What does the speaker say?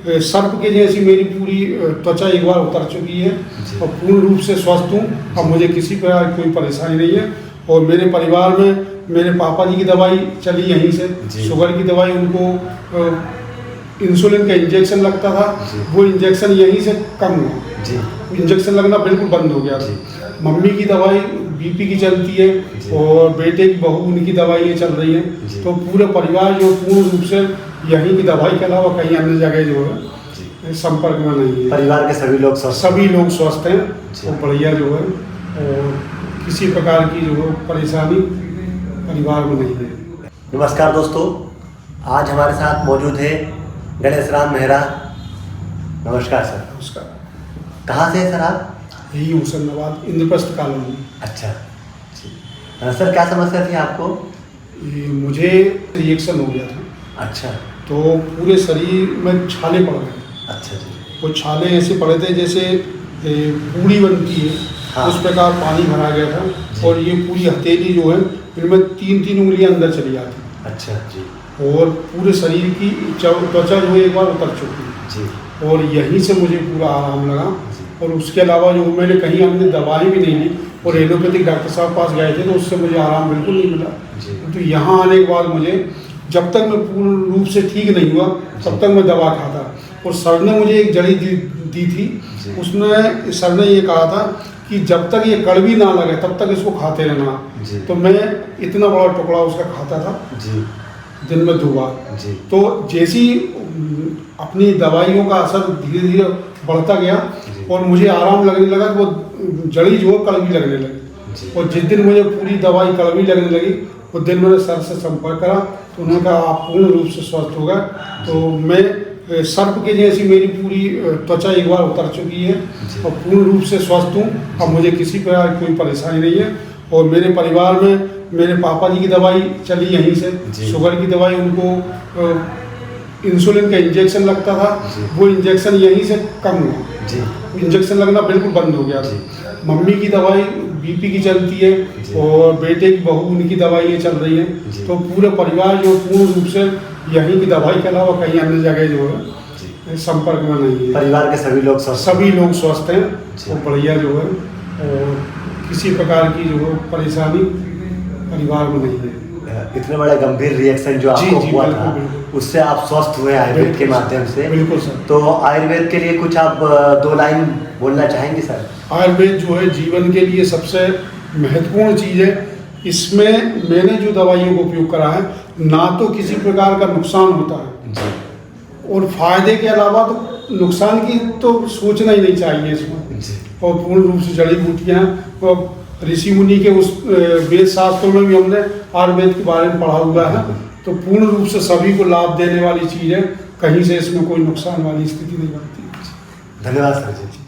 सर्प के जैसी मेरी पूरी त्वचा एक बार उतर चुकी है और पूर्ण रूप से स्वस्थ हूँ। अब मुझे किसी प्रकार कोई परेशानी नहीं है। और मेरे परिवार में मेरे पापा जी की दवाई चली यहीं से, शुगर की दवाई, उनको इंसुलिन का इंजेक्शन लगता था, वो इंजेक्शन यहीं से कम हुआ, इंजेक्शन लगना बिल्कुल बंद हो गया था। मम्मी की दवाई बीपी की चलती है और बेटे की बहू उनकी दवाइयाँ चल रही हैं। तो पूरे परिवार जो पूर्ण रूप से यहीं की दवाई के अलावा कहीं अन्य जगह जो है संपर्क में नहीं है। परिवार के सभी लोग स्वस्थ हैं और बढ़िया जो है, और किसी प्रकार की जो है परेशानी परिवार में नहीं है। नमस्कार दोस्तों, आज हमारे साथ मौजूद है गणेश राम मेहरा। नमस्कार सर। नमस्कार। कहाँ से है सर आप? यही हुसैनाबाद इंद्रप्रस्थ कॉलोनी। अच्छा सर, क्या समस्या थी आपको? ये मुझे रिएक्शन हो गया था। अच्छा। तो पूरे शरीर में छाले पड़ गए। अच्छा जी। वो छाले ऐसे पड़े थे जैसे पूड़ी बनती है, हाँ। उस प्रकार पानी भरा गया था। और ये पूरी हथेली जो है इनमें 3-3 उंगलियां अंदर चली जाती। अच्छा जी। और पूरे शरीर की त्वचा जो है एक बार उतर चुकी है जी। और यहीं से मुझे पूरा आराम लगा। और उसके अलावा जो मैंने कहीं हमने दवाई भी नहीं ली और एलोपैथिक डॉक्टर साहब पास गए थे तो उससे मुझे आराम बिल्कुल नहीं मिला। तो यहाँ आने के बाद मुझे, जब तक मैं पूर्ण रूप से ठीक नहीं हुआ तब तक मैं दवा खाता। और सर ने मुझे एक जड़ी दी थी, उसमें सर ने ये कहा था कि जब तक ये कड़वी ना लगे तब तक इसको खाते रहना। तो मैं इतना बड़ा टुकड़ा उसका खाता था दिन में 2 बार। तो जैसी अपनी दवाइयों का असर धीरे धीरे बढ़ता गया और मुझे आराम लगने लगा, वो जड़ी जो कड़वी लगने लगी। और जिस दिन मुझे पूरी दवाई कड़वी लगने लगी उस दिन मैंने सर से संपर्क करा तो उन्होंने कहा आप पूर्ण रूप से स्वस्थ हो गए। तो मैं सर्प के जैसी मेरी पूरी त्वचा एक बार उतर चुकी है और पूर्ण रूप से स्वस्थ हूँ। अब मुझे किसी प्रकार कोई परेशानी नहीं है। और मेरे परिवार में मेरे पापा जी की दवाई चली यहीं से, शुगर की दवाई, उनको इंसुलिन का इंजेक्शन लगता था, वो इंजेक्शन यहीं से कम हुआ, इंजेक्शन लगना बिल्कुल बंद हो गया था। मम्मी की दवाई बीपी की चलती है और बेटे की बहू उनकी दवाइयाँ चल रही हैं। तो पूरे परिवार जो पूर्ण रूप से यहीं की दवाई के अलावा कहीं अन्य जगह जो है संपर्क में नहीं है। परिवार के सभी लोग स्वस्थ हैं और बढ़िया जो है, और किसी प्रकार की जो है परेशानी परिवार में नहीं है। इतने बड़े गंभीर रिएक्शन जो आपको हुआ था उससे आप स्वस्थ हुए आयुर्वेद के माध्यम से। बिल्कुल सर। तो आयुर्वेद के लिए कुछ आप 2 लाइन बोलना चाहेंगे सर? आयुर्वेद जो है जीवन के लिए सबसे महत्वपूर्ण चीज़ है। इसमें मैंने जो दवाइयों का उपयोग करा है ना तो किसी प्रकार का नुकसान होता है और फायदे के अलावा तो नुकसान की तो सोचना ही नहीं चाहिए इसमें। और पूर्ण रूप से जड़ी बूटियाँ और ऋषि मुनि के उस वेद शास्त्रों में भी हमने आयुर्वेद के बारे में पढ़ा हुआ है। तो पूर्ण रूप से सभी को लाभ देने वाली चीज़ है, कहीं से इसमें कोई नुकसान वाली स्थिति नहीं बनती। धन्यवाद सर जी।